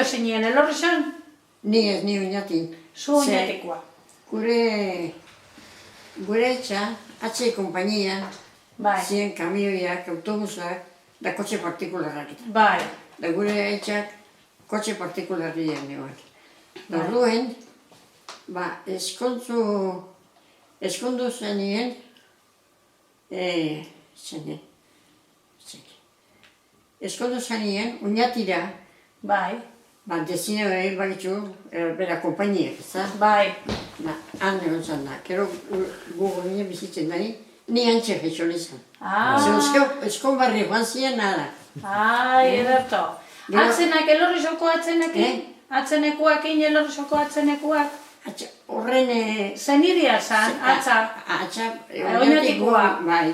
zinen, elorrizan? Ni ez, ni oinatin. Zu oinatikoa. Gure etxa, atxe kompainia, Bai. ziren kamioiak, autobusak, da kotxe partikularrak eta. Bai. Da gure etxak kotxe partikularriak negoen. Da orduen, eskondu zenien, eskondu zenien, oinatira, Bai. Dezine hil bagitzu, bera kompainiak, ez Bai. Han egon zan da, kero gu ginen bizitzen da, ni antxe jaixo nizan. Eskon barri joan ziren nada. Ai, ederto. Atzenak, elorrizoko atzenekin? Atzenekuakin, elorrizoko atzenekuak? Horren... Zenidia zan, atza? Atza, oinatikoa. Bai.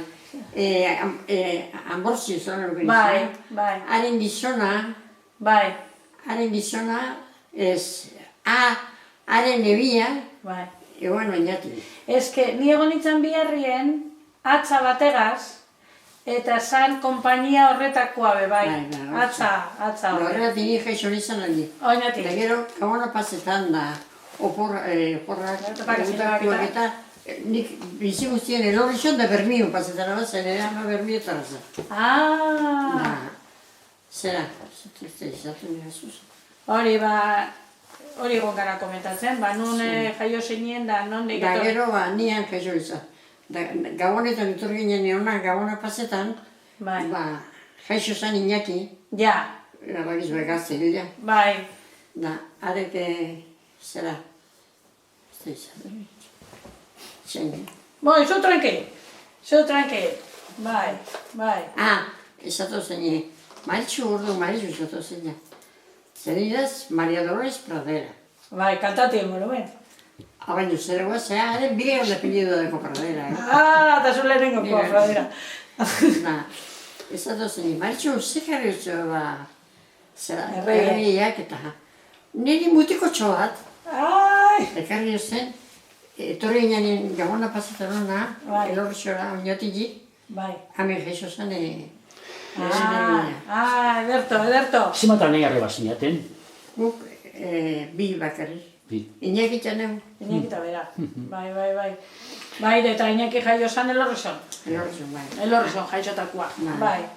Amborzio zan hori Bai, bai. Haren gizona... Bai. Haren gizona, haren nebia, Bai. egon oinatik. Ezke, ni egon nintzen biharrien, atza bategaz, eta zan kompainia horretakoa be, bai. Atza horre. Horregatik ni jaixo nizan aldi. Oinatik. Eta gero, gabona pasetan da, oporrak, egutakoak eta, nik bizi guztien elorrizon da bermion pasetan abazen, ama bermiotara zen. Zera, zatu nire zuz. Hori egon gara komentatzen, nun jaio zinien da non Da diketo... gero, nian jaixo izan. Gabonetan etor ginen eona, gabona pasetan, jaixo zan Iñaki, Ja. bagiz begazte dira. Bai. Da, arek, zera, ez da izan. Txen. Boi, zu tranquil. Bai. Esatu zen, Maritxu esatu zen. Zer idaz, Maria Dolores Pradera. Bai, kantati emolo, ben. Baina zer guazea, bigar de apellido deko Pradera. Eta zu lehenengo koa, Pradera. Esatu zen, Maritxu, zekarri utzu zera, erreiak eta niri mutiko txoat. Ekarri zen, etorri ginen gabona pasetan hona, elorrizora oinatitik, hamen jaixo zen, ederto. Zimatan nahi arreba zinaten? Guk bi bakarri. Iñaki txaneu. Iñaki eta bera. Bai. Bai, eta Iñaki jaio zan elorrizon. Elorrizon, bai. Elorrizon jaixotakoa. Bai.